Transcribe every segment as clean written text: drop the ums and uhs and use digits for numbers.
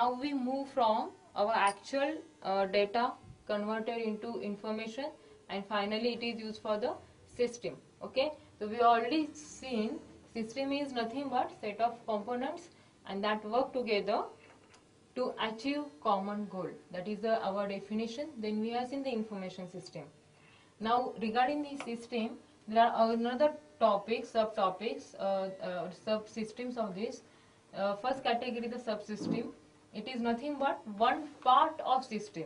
how we move from our actual data converted into information, and finally it is used for the system. Okay, so we already seen system is nothing but set of components and that work together to achieve common goal. That is our definition. Then we have seen the information system. Now regarding the system, there are another topics, subtopics, subsystems of this. First category, the subsystem. It is nothing but one part of system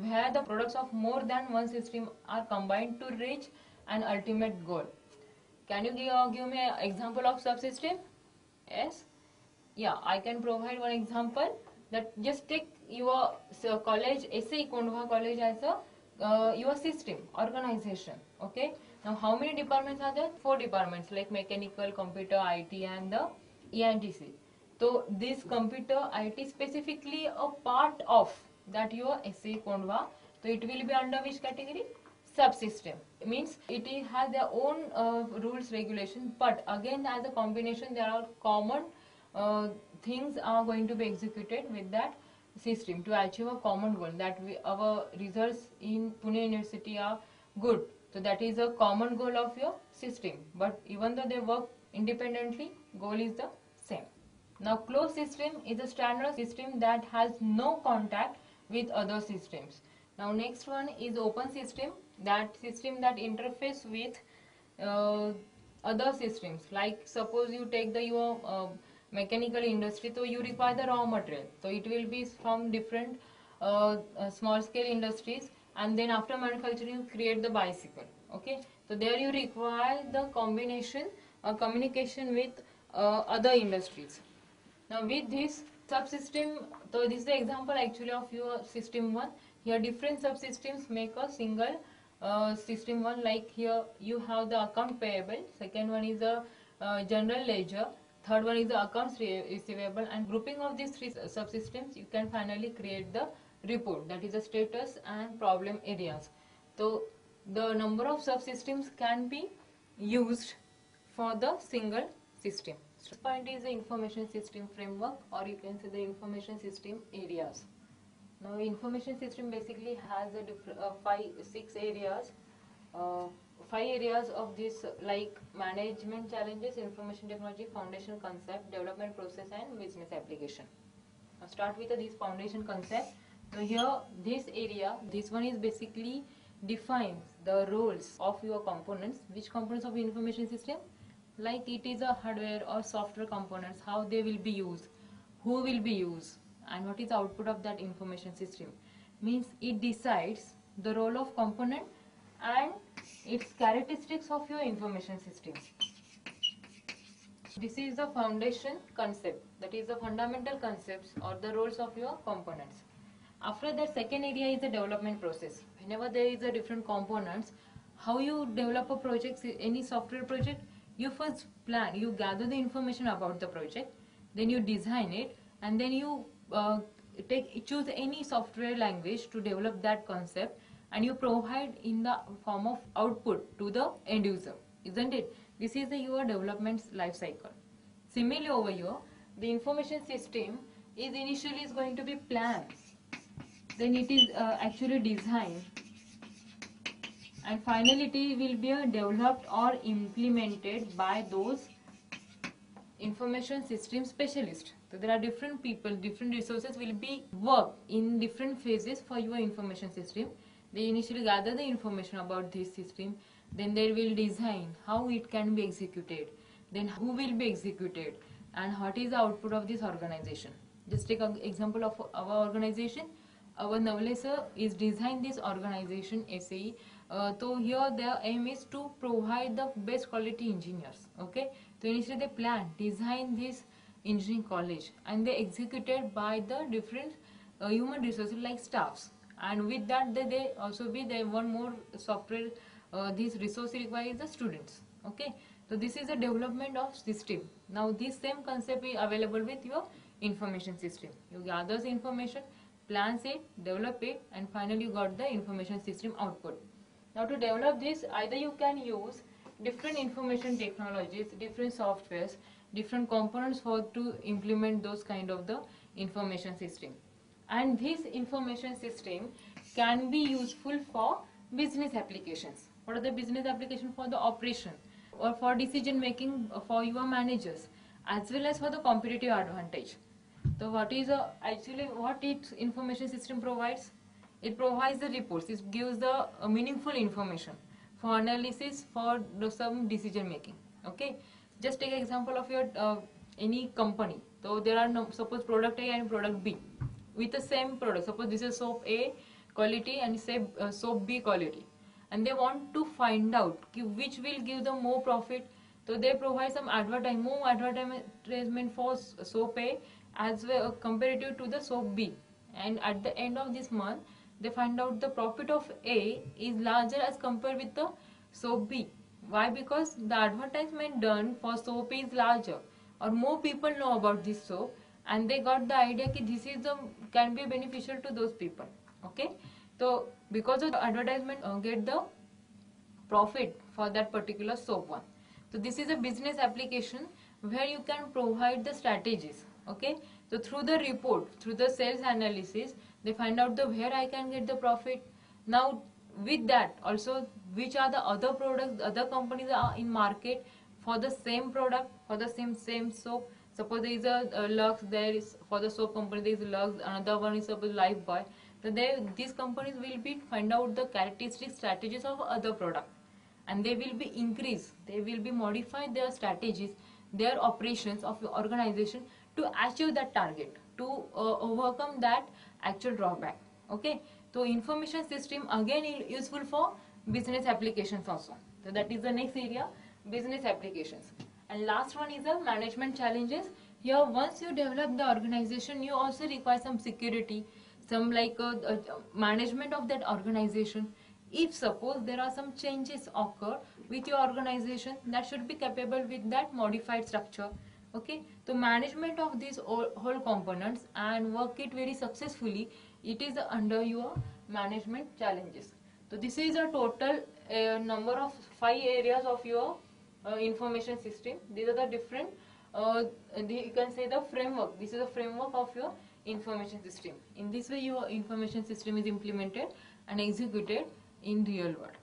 where the products of more than one system are combined to reach an ultimate goal. Can you give me an example of subsystem? Yes. Yeah, I can provide one example. That just take your college, SAE Kondwa College as a your system organization. Okay. Now how many departments are there? 4 departments like mechanical, computer, IT, and the ENTC. So this computer, IT specifically a part of that your SAE Kondwa. So it will be under which category? Subsystem. It means it has their own rules, regulations, but again as a combination there are common things are going to be executed with that system to achieve a common goal, that our results in Pune University are good. So that is a common goal of your system, but even though they work independently, goal is the same. Now closed system is a standard system that has no contact with other systems. Now next one is open system, that system that interface with other systems. Like suppose you take the your mechanical industry, so you require the raw material, so it will be from different small scale industries, and then after manufacturing you create the bicycle. Okay, so there you require the combination communication with other industries. Now with this subsystem, so this is the example actually of your system 1. Here different subsystems make a single system 1. Like here you have the account payable, second one is a general ledger, third one is the accounts receivable, and grouping of these 3 subsystems you can finally create the report, that is the status and problem areas. So the number of subsystems can be used for the single system. This point is the information system framework, or you can say the information system areas. Now information system basically has a 6 areas. 5 areas of this, like management challenges, information technology, foundation concept, development process, and business application. Now start with this foundation concept. So here this area, this one is basically defines the roles of your components. Which components of information system? Like it is a hardware or software components, how they will be used, who will be used, and what is the output of that information system. Means it decides the role of component and its characteristics of your information system. This is the foundation concept, that is the fundamental concepts or the roles of your components. After that, second area is the development process. Whenever there is a different components, how you develop a project, any software project, you first plan, you gather the information about the project, then you design it, and then you choose any software language to develop that concept, and you provide in the form of output to the end user, isn't it? This is your development life cycle. Similarly over here, the information system is initially is going to be planned, then it is actually designed, and finally it will be developed or implemented by those information system specialists. So there are different people, different resources will be work in different phases for your information system. They initially gather the information about this system, then they will design how it can be executed, then who will be executed, and what is the output of this organization. Just take an example of our organization. Our Navle sir is design this organization SAE. So here their aim is to provide the best quality engineers. Okay, so initially they plan, design this engineering college, and they executed by the different human resources like staffs, and with that they also be they one more software this resource requires the students. Okay, so this is the development of system. Now this same concept is available with your information system. You gather the information, plans it, develop it, and finally you got the information system output. Now to develop this, either you can use different information technologies, different softwares, different components for to implement those kind of the information system. And this information system can be useful for business applications. What are the business applications? For the operation or for decision making for your managers, as well as for the competitive advantage. So what is actually what its information system provides? It provides the reports. It gives the meaningful information for analysis for some decision making. Okay, just take an example of your any company. So there are no, suppose product A and product B with the same product. Suppose this is soap A quality and say soap B quality, and they want to find out which will give the more profit. So they provide some more advertisement for soap A as well comparative to the soap B, and at the end of this month they find out the profit of A is larger as compared with the soap B. Why? Because the advertisement done for soap is larger, or more people know about this soap, and they got the idea that this is the can be beneficial to those people. Okay, so because of the advertisement get the profit for that particular soap one. So this is a business application where you can provide the strategies. Okay, so through the report, through the sales analysis, they find out the where I can get the profit. Now with that also, which are the other products, other companies are in market for the same product, for the same soap. Suppose there is a Lux, there is for the soap company there is Lux, another one is suppose Lifebuoy. So these companies will be find out the characteristic strategies of other product, and they will be increase, they will be modify their strategies, their operations of your organization to achieve that target, to overcome that actual drawback. Okay, so information system again is useful for business applications also. So that is the next area, business applications. And last one is the management challenges. Here once you develop the organization, you also require some security, some like management of that organization. If suppose there are some changes occur with your organization, that should be capable with that modified structure. Okay, so management of these whole components and work it very successfully, it is under your management challenges. So this is a total number of 5 areas of your information system. These are the different you can say the framework. This is the framework of your information system. In this way your information system is implemented and executed in real world.